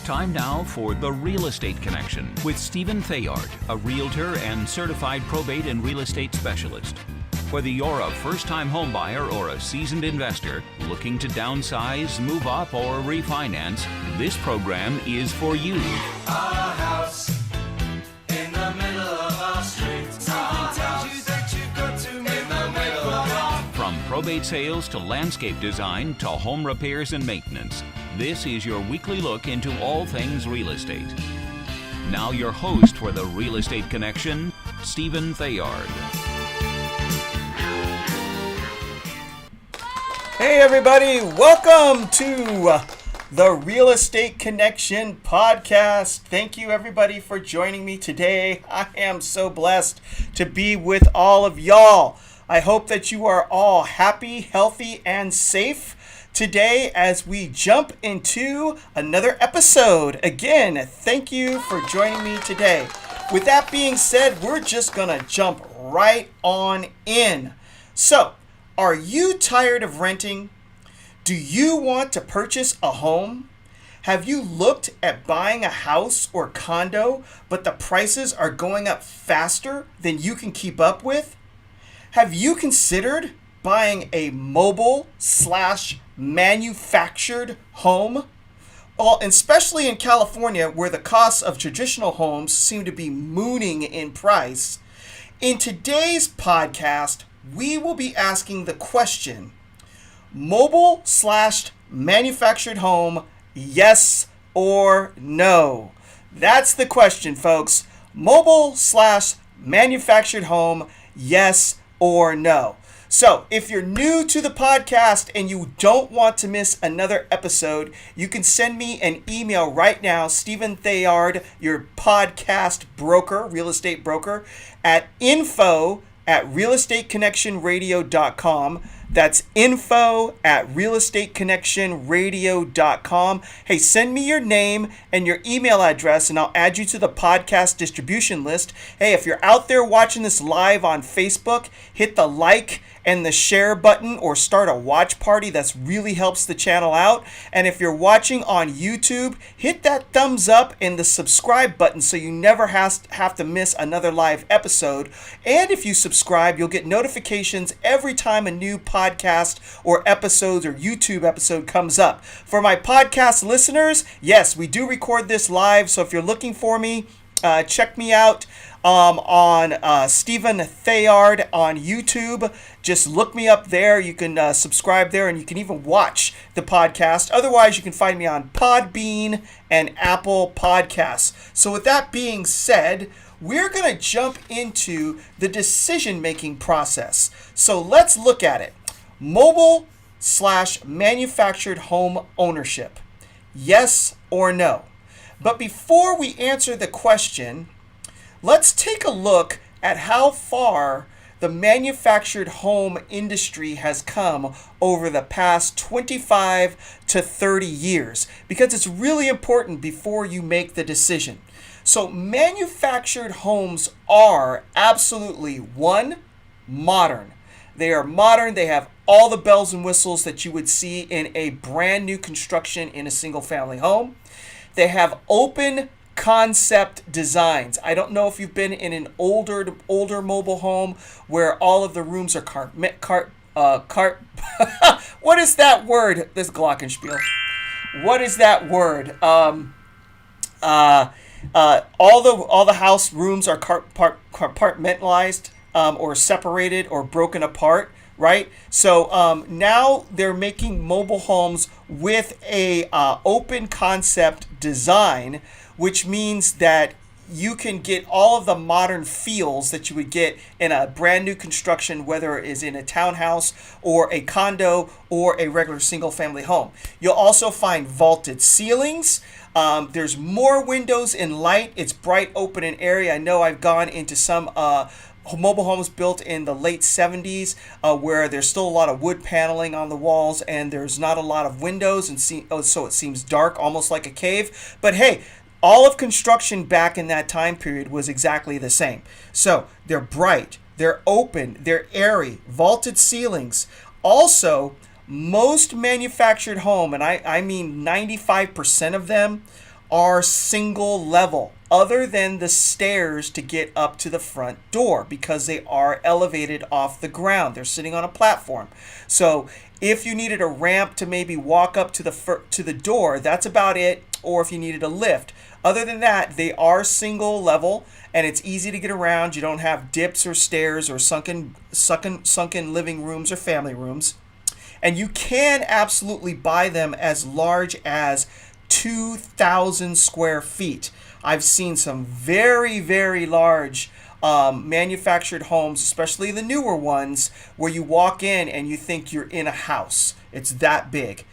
Time now for The Real Estate Connection with Stephen Theard, a realtor and certified probate and real estate specialist. Whether you're a first-time homebuyer or a seasoned investor looking to downsize, move up, or refinance, this program is for you. A house in the middle of our street. Something tells you that you've got to move in the middle of our... From probate sales to landscape design to home repairs and maintenance, this is your weekly look into all things real estate. Now your host for The Real Estate Connection, Stephen Theard. Hey everybody, welcome to the Real Estate Connection podcast. Thank you everybody for joining me today. I am so blessed to be with all of y'all. I hope that you are all happy, healthy, and safe today as we jump into another episode. Again, thank you for joining me today. With that being said, we're just gonna jump right on in. So, are you tired of renting? Do you want to purchase a home? Have you looked at buying a house or condo, but the prices are going up faster than you can keep up with? Have you considered buying a mobile/manufactured home? Well, especially in California, where the costs of traditional homes seem to be mooning in price. In today's podcast, we will be asking the question, mobile/manufactured home, yes or no? That's the question, folks. Mobile/manufactured home, yes or no? So, if you're new to the podcast and you don't want to miss another episode, you can send me an email right now, Stephen Theard, your podcast broker, real estate broker, at info@realestateconnectionradio.com. That's info@realestateconnectionradio.com. Hey, send me your name and your email address and I'll add you to the podcast distribution list. Hey, if you're out there watching this live on Facebook, hit the like and the share button or start a watch party. That really helps the channel out. And if you're watching on YouTube, hit that thumbs up and the subscribe button so you never have to miss another live episode. And if you subscribe, you'll get notifications every time a new podcast or episodes or YouTube episode comes up. For my podcast listeners, yes, we do record this live. So if you're looking for me, check me out on Stephen Theard on YouTube. Just look me up there. You can subscribe there and you can even watch the podcast. Otherwise, you can find me on Podbean and Apple Podcasts. So with that being said, we're going to jump into the decision-making process. So let's look at it. Mobile/manufactured home ownership. Yes or no? But before we answer the question, let's take a look at how far the manufactured home industry has come over the past 25 to 30 years, because it's really important before you make the decision. So manufactured homes are absolutely, one, modern. They are modern. They have all the bells and whistles that you would see in a brand new construction in a single family home. They have open concept designs. I don't know if you've been in an older mobile home where all of the rooms are what is that word? This glockenspiel. What is that word? All the house rooms are compartmentalized or separated or broken apart, right? So now they're making mobile homes with a open concept design, which means that you can get all of the modern feels that you would get in a brand new construction, whether it is in a townhouse or a condo or a regular single family home. You'll also find vaulted ceilings. There's more windows and light. It's bright, open, and airy. I know I've gone into some mobile homes built in the late 70s where there's still a lot of wood paneling on the walls and there's not a lot of windows, and so it seems dark, almost like a cave. But hey, all of construction back in that time period was exactly the same. So they're bright, they're open, they're airy, vaulted ceilings. Also, most manufactured home, and I mean 95% of them, are single level, other than the stairs to get up to the front door, because they are elevated off the ground. They're sitting on a platform. So if you needed a ramp to maybe walk up to the door, that's about it. Or if you needed a lift. Other than that, they are single level, and it's easy to get around. You don't have dips or stairs or sunken living rooms or family rooms. And you can absolutely buy them as large as 2,000 square feet. I've seen some very, very large manufactured homes, especially the newer ones, where you walk in and you think you're in a house. It's that big.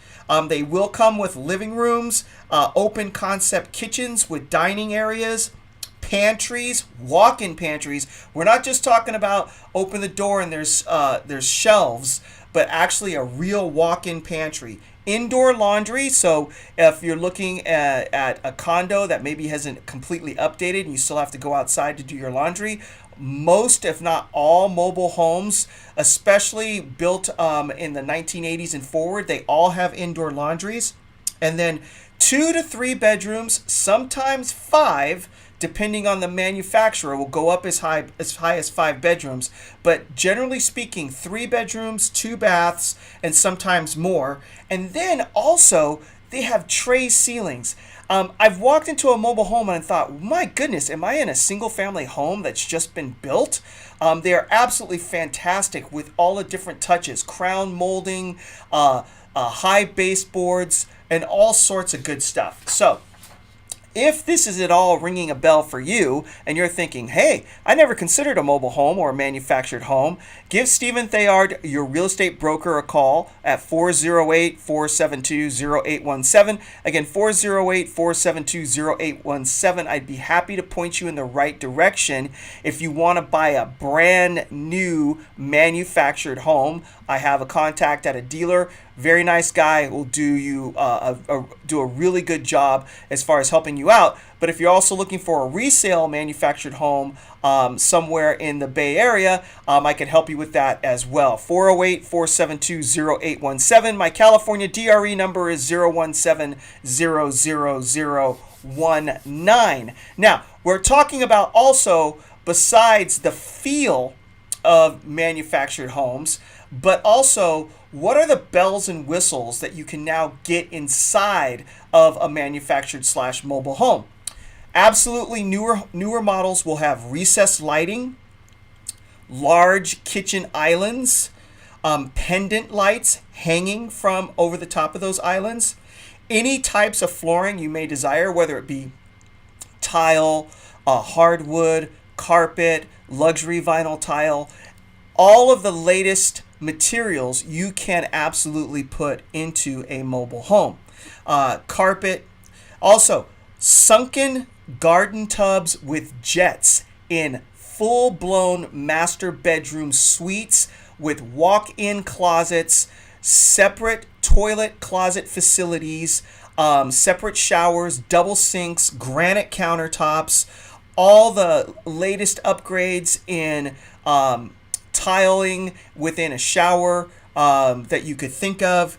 They will come with living rooms, open concept kitchens with dining areas, pantries, walk-in pantries. We're not just talking about open the door and there's shelves, but actually a real walk-in pantry. Indoor laundry, so if you're looking at a condo that maybe hasn't completely updated and you still have to go outside to do your laundry, most, if not all, mobile homes, especially built in the 1980s and forward, they all have indoor laundries. And then 2 to 3 bedrooms, sometimes 5, depending on the manufacturer, will go up as high as 5 bedrooms. But generally speaking, 3 bedrooms, 2 baths, and sometimes more. And then also, they have tray ceilings. I've walked into a mobile home and I thought, my goodness, am I in a single family home that's just been built? They are absolutely fantastic with all the different touches, crown molding, high baseboards, and all sorts of good stuff. So if this is at all ringing a bell for you and you're thinking, hey, I never considered a mobile home or a manufactured home, give Stephen Theard, your real estate broker, a call at 408-472-0817. Again, 408-472-0817. I'd be happy to point you in the right direction if you want to buy a brand new manufactured home. I have a contact at a dealer. Very nice guy, will do you do a really good job as far as helping you out. But if you're also looking for a resale manufactured home somewhere in the Bay Area, I can help you with that as well. 408-472-0817. My California DRE number is 017-00019. Now, we're talking about also, besides the feel of manufactured homes, but also what are the bells and whistles that you can now get inside of a manufactured / mobile home. Absolutely, newer models will have recessed lighting, large kitchen islands, pendant lights hanging from over the top of those islands, any types of flooring you may desire, whether it be tile, hardwood, carpet, luxury vinyl tile, all of the latest materials you can absolutely put into a mobile home. Carpet, also sunken garden tubs with jets in full-blown master bedroom suites with walk-in closets, separate toilet closet facilities, separate showers, double sinks, granite countertops, all the latest upgrades in tiling within a shower that you could think of,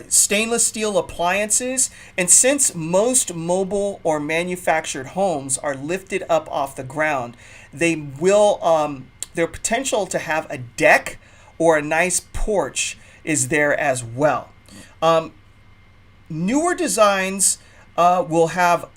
stainless steel appliances. And since most mobile or manufactured homes are lifted up off the ground, they will their potential to have a deck or a nice porch is there as well. Newer designs will have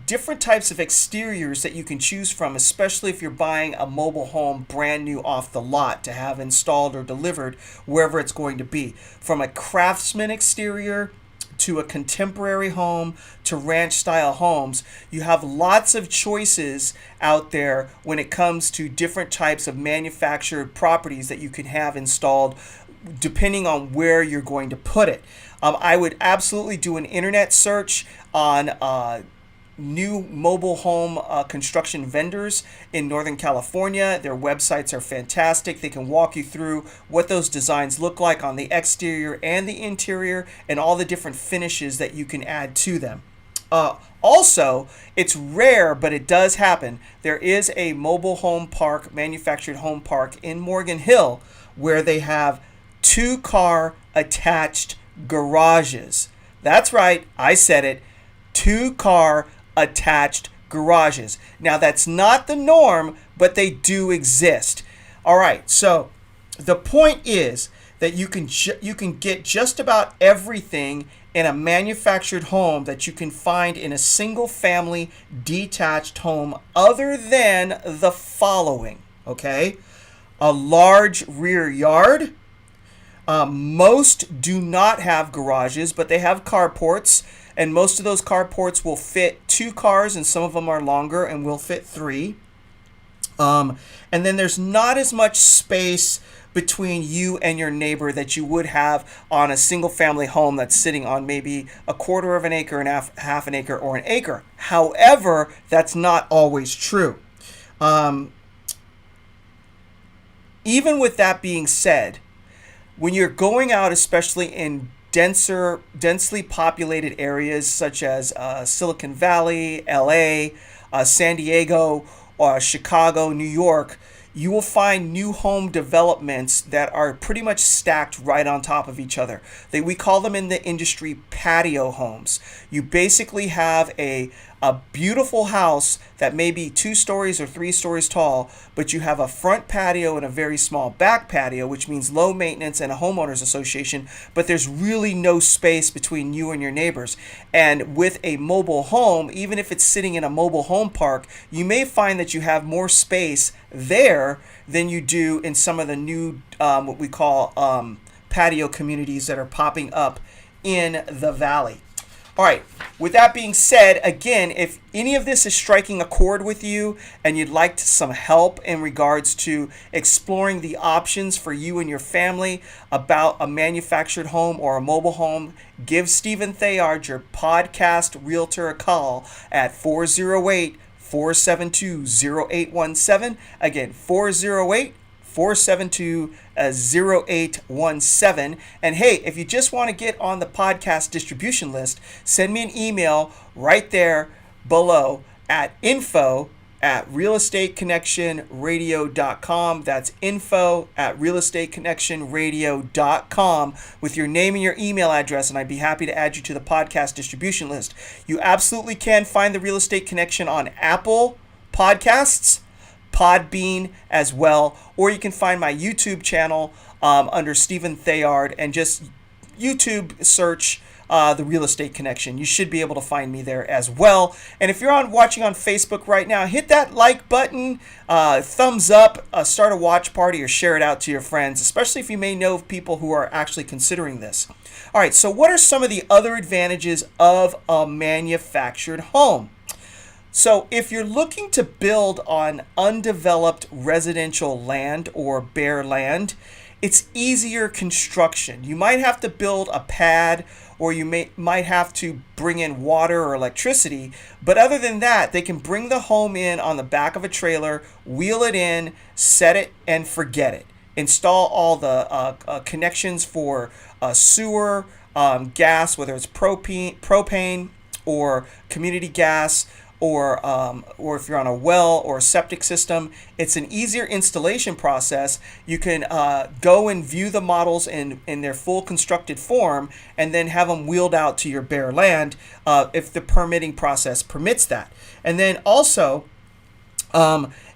different types of exteriors that you can choose from, especially if you're buying a mobile home brand new off the lot to have installed or delivered wherever it's going to be. From a craftsman exterior to a contemporary home to ranch style homes, you have lots of choices out there when it comes to different types of manufactured properties that you can have installed depending on where you're going to put it. I would absolutely do an internet search on new mobile home construction vendors in Northern California. Their websites are fantastic. They can walk you through what those designs look like on the exterior and the interior and all the different finishes that you can add to them. Also, it's rare, but it does happen. There is a mobile home park, manufactured home park in Morgan Hill where they have 2-car attached garages. That's right, I said it. 2-car attached garages. Now, that's not the norm, but they do exist. All right, so the point is that you can get just about everything in a manufactured home that you can find in a single family detached home, other than the following, okay? A large rear yard. Most do not have garages, but they have carports, and most of those carports will fit 2 cars, and some of them are longer and will fit 3. And then there's not as much space between you and your neighbor that you would have on a single family home that's sitting on maybe a quarter of an acre and half an acre or an acre. However, that's not always true. Even with that being said, when you're going out, especially in densely populated areas such as Silicon Valley, LA, San Diego, Chicago, New York, you will find new home developments that are pretty much stacked right on top of each other. We call them in the industry patio homes. You basically have a beautiful house that may be 2 stories or 3 stories tall, but you have a front patio and a very small back patio, which means low maintenance and a homeowners association, but there's really no space between you and your neighbors. And with a mobile home, even if it's sitting in a mobile home park, you may find that you have more space there than you do in some of the new what we call patio communities that are popping up in the valley. All right, with that being said, again, if any of this is striking a chord with you and you'd like some help in regards to exploring the options for you and your family about a manufactured home or a mobile home, give Stephen Theard, your podcast realtor, a call at 408-472-0817. Again, 408-472-0817. And hey, if you just want to get on the podcast distribution list, send me an email right there below at info@realestateconnectionradio.com. That's info@realestateconnectionradio.com with your name and your email address, and I'd be happy to add you to the podcast distribution list. You absolutely can find the Real Estate Connection on Apple Podcasts, Podbean as well, or you can find my YouTube channel under Stephen Theard and just YouTube search the Real Estate Connection. You should be able to find me there as well. And if you're watching on Facebook right now, hit that like button, thumbs up, start a watch party, or share it out to your friends, especially if you may know of people who are actually considering this. All right, so what are some of the other advantages of a manufactured home? So if you're looking to build on undeveloped residential land or bare land, it's easier construction. You might have to build a pad, or you might have to bring in water or electricity, but other than that, they can bring the home in on the back of a trailer, wheel it in, set it, and forget it. Install all the connections for sewer, gas, whether it's propane or community gas, or if you're on a well or a septic system. It's an easier installation process. You can go and view the models in their full constructed form and then have them wheeled out to your bare land if the permitting process permits that. And then also,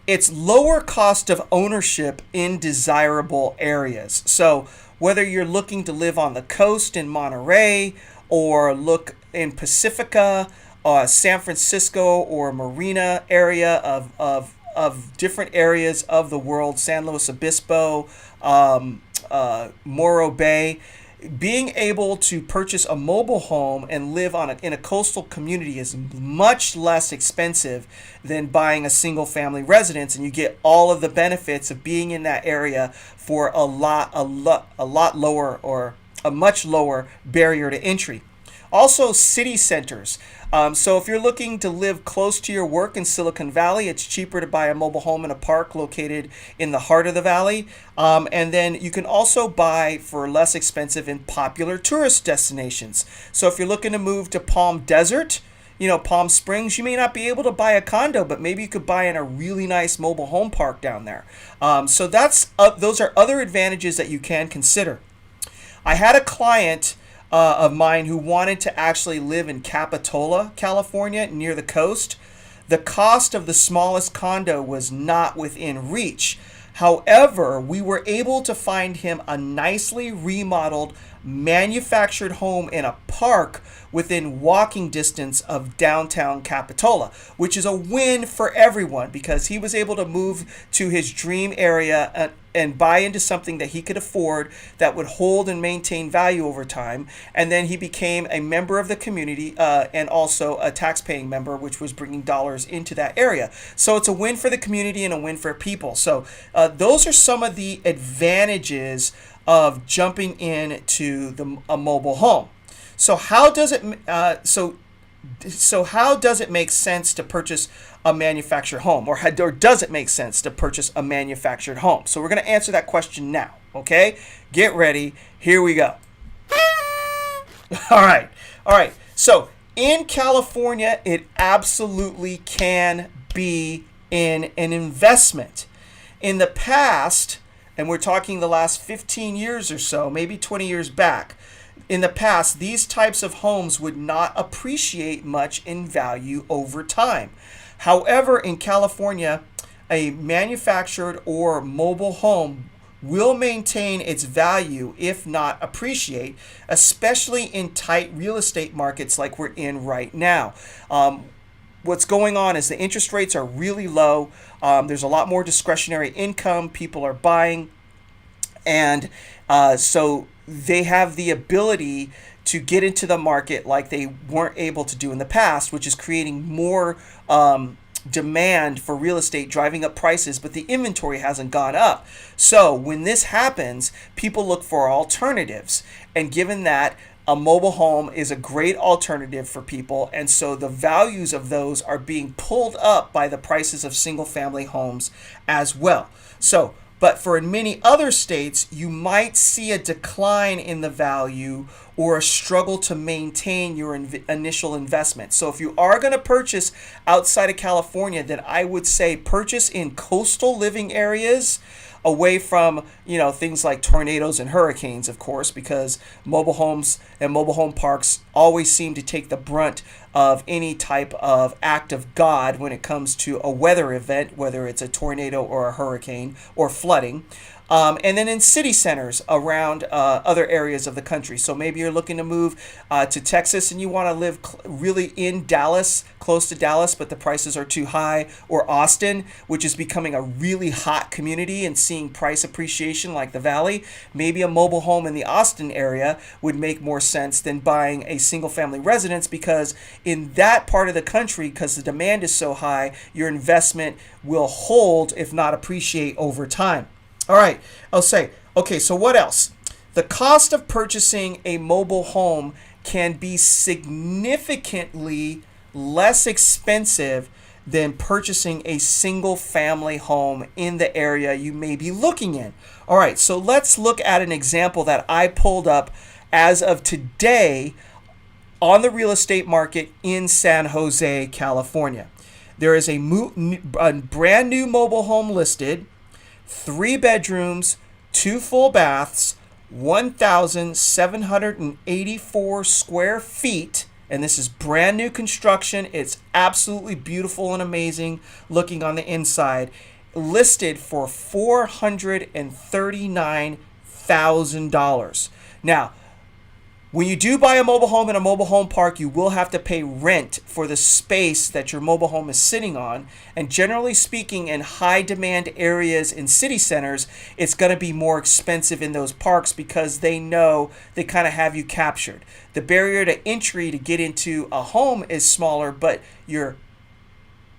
it's lower cost of ownership in desirable areas. So whether you're looking to live on the coast in Monterey, or look in Pacifica, San Francisco or Marina area of different areas of the world, San Luis Obispo, Morro Bay, being able to purchase a mobile home and live in a coastal community is much less expensive than buying a single family residence, and you get all of the benefits of being in that area for a lot lower, or a much lower barrier to entry. Also, city centers. So if you're looking to live close to your work in Silicon Valley, it's cheaper to buy a mobile home in a park located in the heart of the valley. And then you can also buy for less expensive in popular tourist destinations. So if you're looking to move to Palm Desert, Palm Springs, you may not be able to buy a condo, but maybe you could buy in a really nice mobile home park down there. So those are other advantages that you can consider. I had a client of mine who wanted to actually live in Capitola, California, near the coast. The cost of the smallest condo was not within reach. However, we were able to find him a nicely remodeled manufactured home in a park within walking distance of downtown Capitola, which is a win for everyone because he was able to move to his dream area and buy into something that he could afford that would hold and maintain value over time. And then he became a member of the community and also a tax-paying member, which was bringing dollars into that area. So it's a win for the community and a win for people. So those are some of the advantages of jumping into a mobile home. So how does it how does it make sense to purchase a manufactured home, or does it make sense to purchase a manufactured home? So we're going to answer that question now. Okay, get ready. Here we go. All right. So in California, it absolutely can be an investment. In the past, and we're talking the last 15 years or so, maybe 20 years back, in the past, these types of homes would not appreciate much in value over time. However, in California, a manufactured or mobile home will maintain its value, if not appreciate, especially in tight real estate markets like we're in right now. What's going on is the interest rates are really low. There's a lot more discretionary income. People are buying. And so they have the ability to get into the market like they weren't able to do in the past, which is creating more demand for real estate, driving up prices, but the inventory hasn't gone up. So when this happens, people look for alternatives. And given that a mobile home is a great alternative for people, and so the values of those are being pulled up by the prices of single family homes as well. So, but for in many other states, you might see a decline in the value or a struggle to maintain your initial investment. So if you are going to purchase outside of California, then I would say purchase in coastal living areas, away from, things like tornadoes and hurricanes, of course, because mobile homes and mobile home parks always seem to take the brunt of any type of act of God when it comes to a weather event, whether it's a tornado or a hurricane or flooding. And then in city centers around other areas of the country. So maybe you're looking to move to Texas and you want to live really in Dallas, close to Dallas, but the prices are too high. Or Austin, which is becoming a really hot community and seeing price appreciation like the Valley. Maybe a mobile home in the Austin area would make more sense than buying a single family residence, because in that part of the country, because the demand is so high, your investment will hold, if not appreciate, over time. All right, I'll say, okay, so what else? The cost of purchasing a mobile home can be significantly less expensive than purchasing a single family home in the area you may be looking in. All right, so let's look at an example that I pulled up as of today on the real estate market in San Jose, California. There is a brand new mobile home listed, 3 bedrooms, 2 full baths, 1,784 square feet, and this is brand new construction. It's absolutely beautiful and amazing looking on the inside, listed for $439,000. Now, when you do buy a mobile home in a mobile home park, you will have to pay rent for the space that your mobile home is sitting on. And generally speaking, in high demand areas in city centers, it's going to be more expensive in those parks because they know they kind of have you captured. The barrier to entry to get into a home is smaller, but your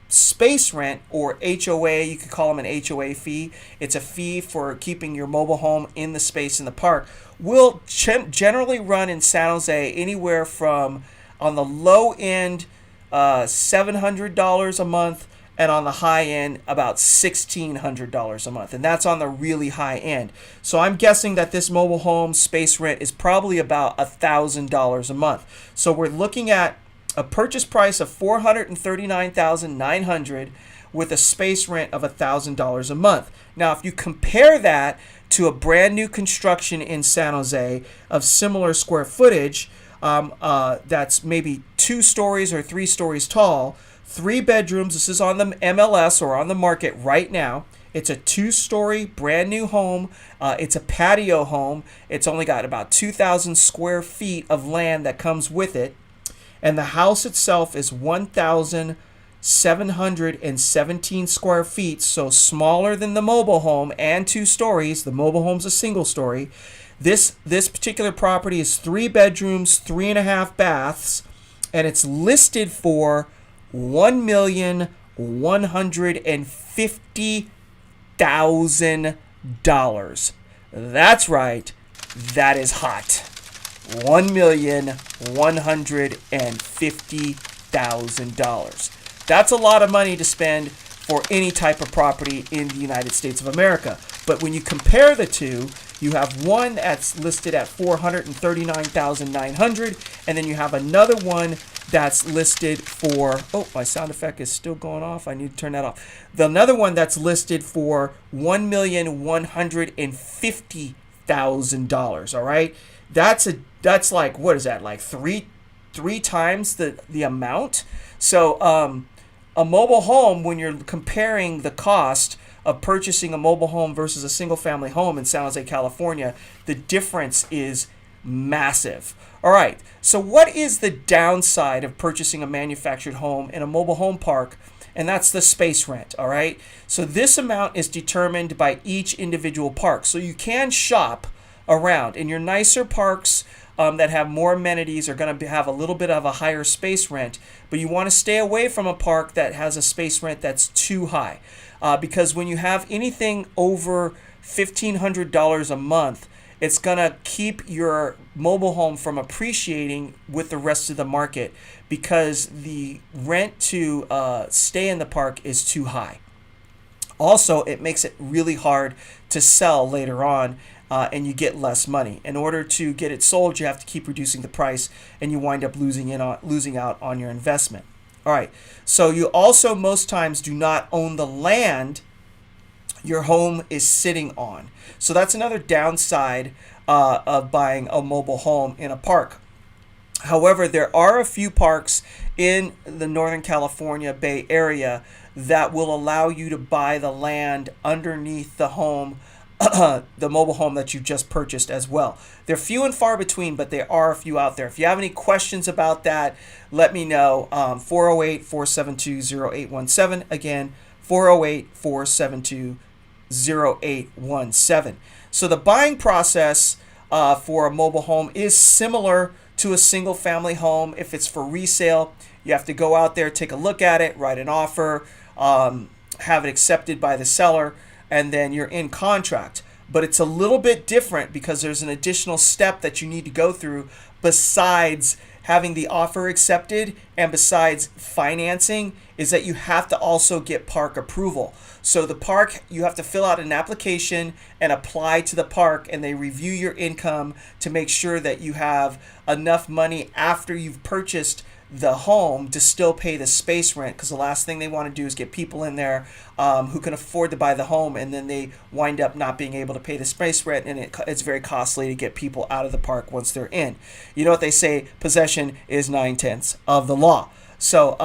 space rent, or HOA, you could call them an HOA fee. It's a fee for keeping your mobile home in the space in the park, will generally run in San Jose anywhere from, on the low end, $700 a month, and on the high end, about $1,600 a month. And that's on the really high end. So I'm guessing that this mobile home space rent is probably about $1,000 a month. So we're looking at a purchase price of $439,900 with a space rent of $1,000 a month. Now, if you compare that to a brand new construction in San Jose of similar square footage, that's maybe 2 stories or 3 stories tall, 3 bedrooms. This is on the MLS or on the market right now. It's a 2-story brand new home. It's a patio home. It's only got about 2,000 square feet of land that comes with it. And the house itself is 1,717 square feet, so smaller than the mobile home and 2 stories. The mobile home's a single story. This particular property is 3 bedrooms, 3.5 baths, and it's listed for $1,150,000. That's right. That is hot. $1,150,000. That's a lot of money to spend for any type of property in the United States of America. But when you compare the two, you have one that's listed at $439,900, and then you have another one that's listed for, oh, my sound effect is still going off. I need to turn that off. Another one that's listed for $1,150,000. All right, that's like, what is that, like three times the amount? So a mobile home, when you're comparing the cost of purchasing a mobile home versus a single family home in San Jose, California, the difference is massive. All right, so what is the downside of purchasing a manufactured home in a mobile home park? And that's the space rent. All right, so this amount is determined by each individual park. So you can shop around in your nicer parks that have more amenities are going to have a little bit of a higher space rent, but you want to stay away from a park that has a space rent that's too high, because when you have anything over $1,500 a month, it's going to keep your mobile home from appreciating with the rest of the market because the rent to stay in the park is too high. Also, it makes it really hard to sell later on, and you get less money. In order to get it sold, you have to keep reducing the price, and you wind up losing out on your investment. All right, so you also most times do not own the land your home is sitting on. So that's another downside of buying a mobile home in a park. However, there are a few parks in the Northern California Bay Area that will allow you to buy the land underneath the home, the mobile home that you just purchased as well. They're few and far between, but there are a few out there. If you have any questions about that, let me know. 408-472-0817. Again, 408-472-0817. So the buying process for a mobile home is similar to a single family home. If it's for resale, you have to go out there, take a look at it, write an offer, have it accepted by the seller, and then you're in contract. But it's a little bit different because there's an additional step that you need to go through besides having the offer accepted and besides financing, is that you have to also get park approval. So the park, you have to fill out an application and apply to the park, and they review your income to make sure that you have enough money after you've purchased the home to still pay the space rent, because the last thing they want to do is get people in there who can afford to buy the home, and then they wind up not being able to pay the space rent, and it's very costly to get people out of the park once they're in. You know what they say, possession is 9/10 of the law. So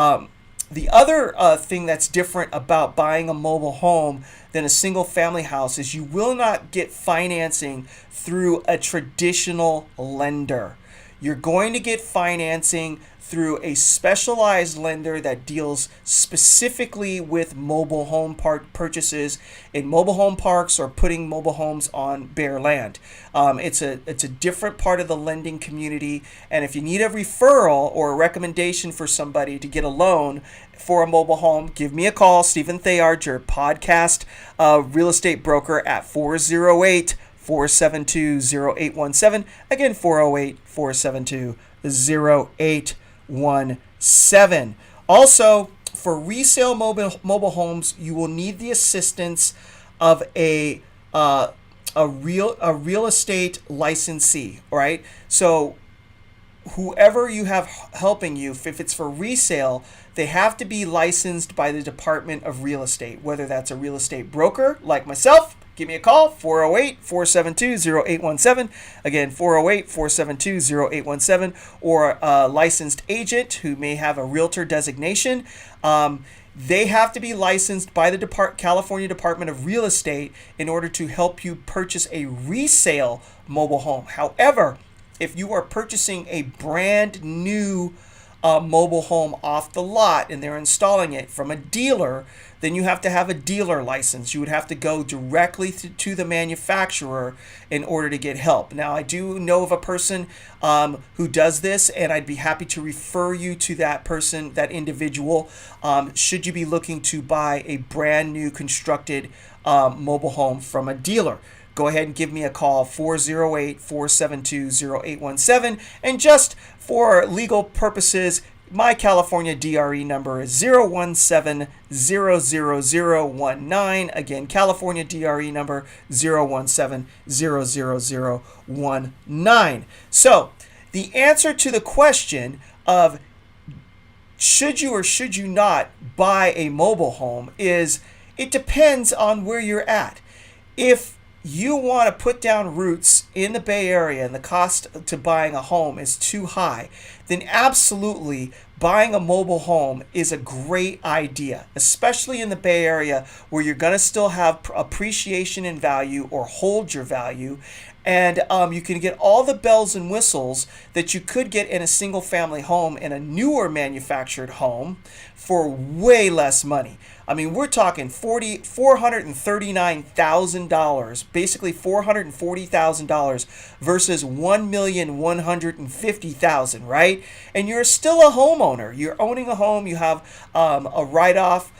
the other thing that's different about buying a mobile home than a single family house is you will not get financing through a traditional lender. You're going to get financing through a specialized lender that deals specifically with mobile home park purchases in mobile home parks or putting mobile homes on bare land. It's a different part of the lending community, and if you need a referral or a recommendation for somebody to get a loan for a mobile home, give me a call, Stephen Theard, your podcast real estate broker at 408-472-0817. Again, 408-472-0817. Also, for resale mobile homes, you will need the assistance of a real estate licensee. All right, so whoever you have helping you, if it's for resale, they have to be licensed by the Department of Real Estate, whether that's a real estate broker like myself, give me a call, 408-472-0817. Again, 408-472-0817, or a licensed agent who may have a realtor designation. They have to be licensed by the California Department of Real Estate in order to help you purchase a resale mobile home. However, if you are purchasing a brand new mobile home off the lot and they're installing it from a dealer, then you have to have a dealer license. You would have to go directly to the manufacturer in order to get help. Now, I do know of a person who does this, and I'd be happy to refer you to that person, that individual, should you be looking to buy a brand new constructed mobile home from a dealer. Go ahead and give me a call, 408-472-0817. And just for legal purposes, my California DRE number is 017-00019. Again, California DRE number 017-00019. So, the answer to the question of should you or should you not buy a mobile home is it depends on where you're at. If you want to put down roots in the Bay Area and the cost to buying a home is too high, then absolutely buying a mobile home is a great idea, especially in the Bay Area where you're going to still have appreciation in value or hold your value. And you can get all the bells and whistles that you could get in a single family home in a newer manufactured home for way less money. I mean, we're talking $439,000, basically $440,000 versus $1,150,000, right? And you're still a homeowner. You're owning a home. You have a write-off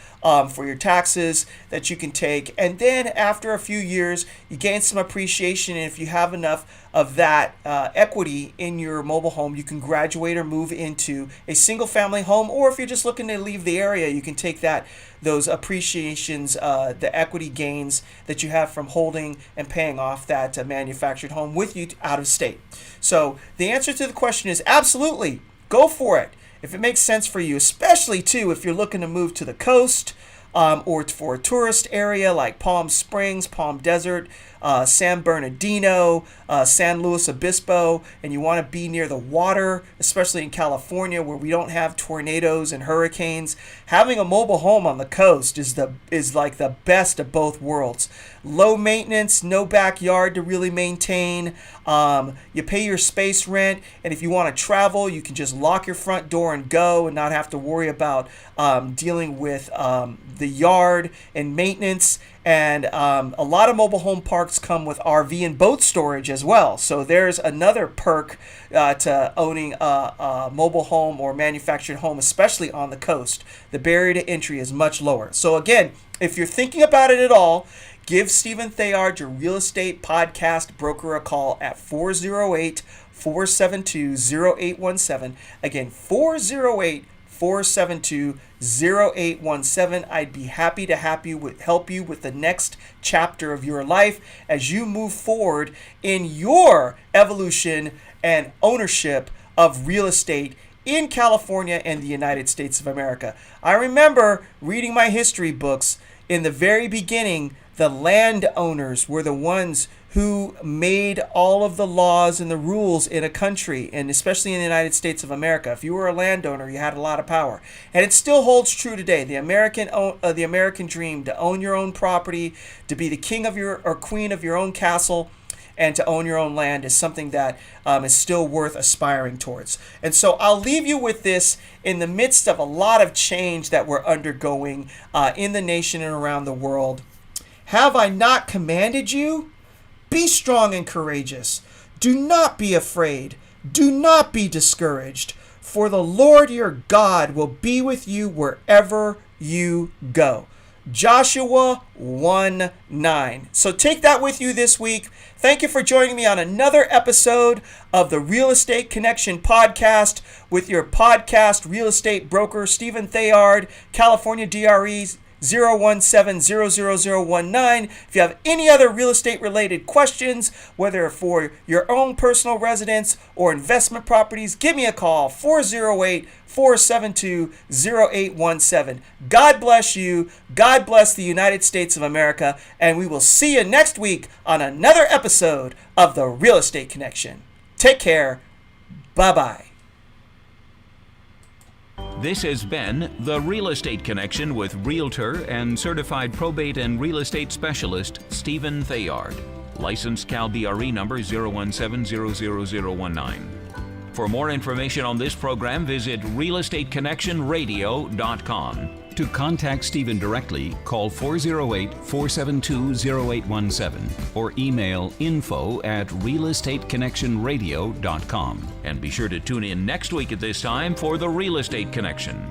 for your taxes that you can take. And then after a few years, you gain some appreciation. And if you have enough of that equity in your mobile home, you can graduate or move into a single family home. Or if you're just looking to leave the area, you can take those appreciations, the equity gains that you have from holding and paying off that manufactured home with you out of state. So the answer to the question is absolutely, go for it. If it makes sense for you, especially too if you're looking to move to the coast or for a tourist area like Palm Springs, Palm Desert, San Bernardino, San Luis Obispo, and you want to be near the water, especially in California where we don't have tornadoes and hurricanes, having a mobile home on the coast is like the best of both worlds. Low maintenance, no backyard to really maintain. You pay your space rent, and if you want to travel, you can just lock your front door and go and not have to worry about dealing with the yard and maintenance. And a lot of mobile home parks come with RV and boat storage as well. So there's another perk to owning a mobile home or manufactured home, especially on the coast. The barrier to entry is much lower. So again, if you're thinking about it at all, give Stephen Theard, your real estate podcast broker, a call at 408-472-0817. Again, 408-472-0817. I'd be happy to help you with the next chapter of your life as you move forward in your evolution and ownership of real estate in California and the United States of America. I remember reading my history books in the very beginning. The landowners were the ones who made all of the laws and the rules in a country, and especially in the United States of America. If you were a landowner, you had a lot of power. And it still holds true today. The American dream, to own your own property, to be the king of your or queen of your own castle, and to own your own land is something that is still worth aspiring towards. And so I'll leave you with this in the midst of a lot of change that we're undergoing in the nation and around the world. Have I not commanded you? Be strong and courageous. Do not be afraid. Do not be discouraged. For the Lord your God will be with you wherever you go. Joshua 1:9. So take that with you this week. Thank you for joining me on another episode of the Real Estate Connection podcast with your podcast real estate broker, Stephen Theard, California DRE's 017-00019. If you have any other real estate related questions, whether for your own personal residence or investment properties, give me a call, 408-472-0817. God bless you. God bless the United States of America. And we will see you next week on another episode of The Real Estate Connection. Take care. Bye-bye. This has been The Real Estate Connection with Realtor and Certified Probate and Real Estate Specialist Stephen Theard. Licensed Cal BRE number 0170019. For more information on this program, visit realestateconnectionradio.com. To contact Stephen directly, call 408-472-0817 or email info@realestateconnectionradio.com. And be sure to tune in next week at this time for The Real Estate Connection.